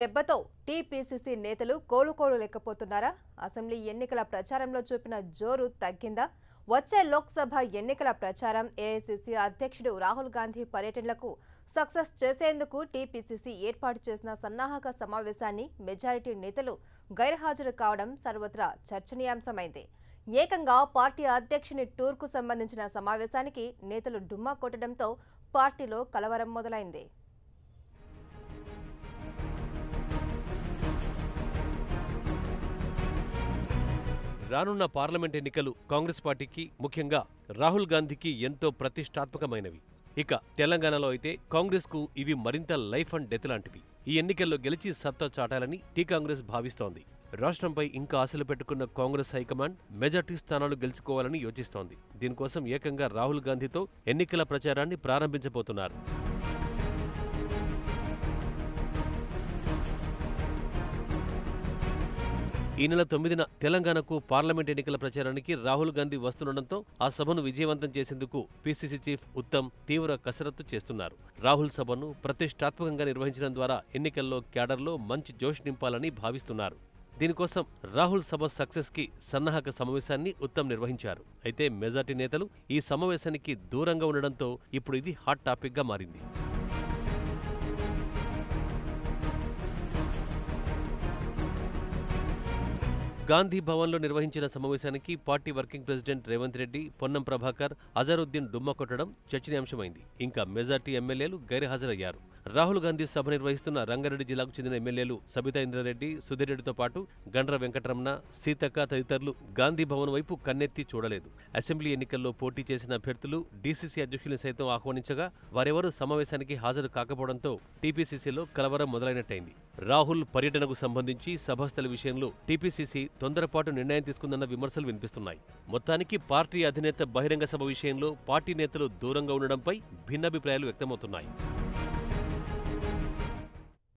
దెబ్బతో టీపీసీసీ నేతలు కోలుకోలేకపోతున్నారా? అసెంబ్లీ ఎన్నికల ప్రచారంలో చూపిన జోరు తగ్గిందా? వచ్చే లోక్సభ ఎన్నికల ప్రచారం ఏఐసీసీ అధ్యక్షుడు రాహుల్ గాంధీ పర్యటనలకు సక్సెస్ చేసేందుకు టీపీసీసీ ఏర్పాటు చేసిన సన్నాహక సమావేశాన్ని మెజారిటీ నేతలు గైర్హాజరు కావడం సర్వత్రా చర్చనీయాంశమైంది. ఏకంగా పార్టీ అధ్యక్షుని టూర్కు సంబంధించిన సమావేశానికి నేతలు డుమ్మా కొట్టడంతో పార్టీలో కలవరం మొదలైంది. రానున్న పార్లమెంట్ ఎన్నికలు కాంగ్రెస్ పార్టీకి, ముఖ్యంగా రాహుల్ గాంధీకి ఎంతో ప్రతిష్టాత్మకమైనవి. ఇక తెలంగాణలో అయితే కాంగ్రెస్కు ఇవి మరింత లైఫ్ అండ్ డెత్ లాంటివి. ఈ ఎన్నికల్లో గెలిచి సత్తా చాటాలని టీ కాంగ్రెస్ భావిస్తోంది. రాష్ట్రంపై ఇంకా ఆశలు పెట్టుకున్న కాంగ్రెస్ హైకమాండ్ మెజార్టీ స్థానాలు గెలుచుకోవాలని యోచిస్తోంది. దీనికోసం ఏకంగా రాహుల్ గాంధీతో ఎన్నికల ప్రచారాన్ని ప్రారంభించబోతున్నారు. ఈ నెల 9న తెలంగాణకు పార్లమెంట్ ఎన్నికల ప్రచారానికి రాహుల్ గాంధీ వస్తుండటంతో ఆ సభను విజయవంతం చేసేందుకు పీసీసీ చీఫ్ ఉత్తమ్ తీవ్ర కసరత్తు చేస్తున్నారు. రాహుల్ సభను ప్రతిష్టాత్మకంగా నిర్వహించడం ద్వారా ఎన్నికల్లో క్యాడర్లో మంచి జోష్ నింపాలని భావిస్తున్నారు. దీనికోసం రాహుల్ సభ సక్సెస్ కి సన్నాహక సమావేశాన్ని ఉత్తమ్ నిర్వహించారు. అయితే మెజార్టీ నేతలు ఈ సమావేశానికి దూరంగా ఉండడంతో ఇప్పుడు ఇది హాట్ టాపిక్ గా మారింది. గాంధీ భవన్లో నిర్వహించిన సమావేశానికి party working president Revanth Reddy, Ponnam Prabhakar, Azharuddin డుమ్మా కొట్టడం చర్చనీయాంశమైంది. ఇంకా మెజార్టీ ఎమ్మెల్యేలు గైర్హాజరయ్యారు. రాహుల్ గాంధీ సభ నిర్వహిస్తున్న రంగారెడ్డి జిల్లాకు చెందిన ఎమ్మెల్యేలు సబితా ఇంద్రారెడ్డి, సుధీర్ రెడ్డితో పాటు గండ్ర వెంకటరమణ, సీతక్క తదితరులు గాంధీ భవన్ వైపు కన్నెత్తి చూడలేదు. అసెంబ్లీ ఎన్నికల్లో పోటీ చేసిన అభ్యర్థులు డీసీసీ అధ్యక్షుల్ని సైతం ఆహ్వానించగా వారెవరూ సమావేశానికి హాజరు కాకపోవడంతో టీపీసీసీలో కలవరం మొదలైనట్టయింది. రాహుల్ పర్యటనకు సంబంధించి సభాస్థల విషయంలో టీపీసీసీ తొందరపాటు నిర్ణయం తీసుకుందన్న విమర్శలు వినిపిస్తున్నాయి. మొత్తానికి పార్టీ అధినేత బహిరంగ సభ విషయంలో పార్టీ నేతలు దూరంగా ఉండడంపై భిన్నాభిప్రాయాలు వ్యక్తమవుతున్నాయి.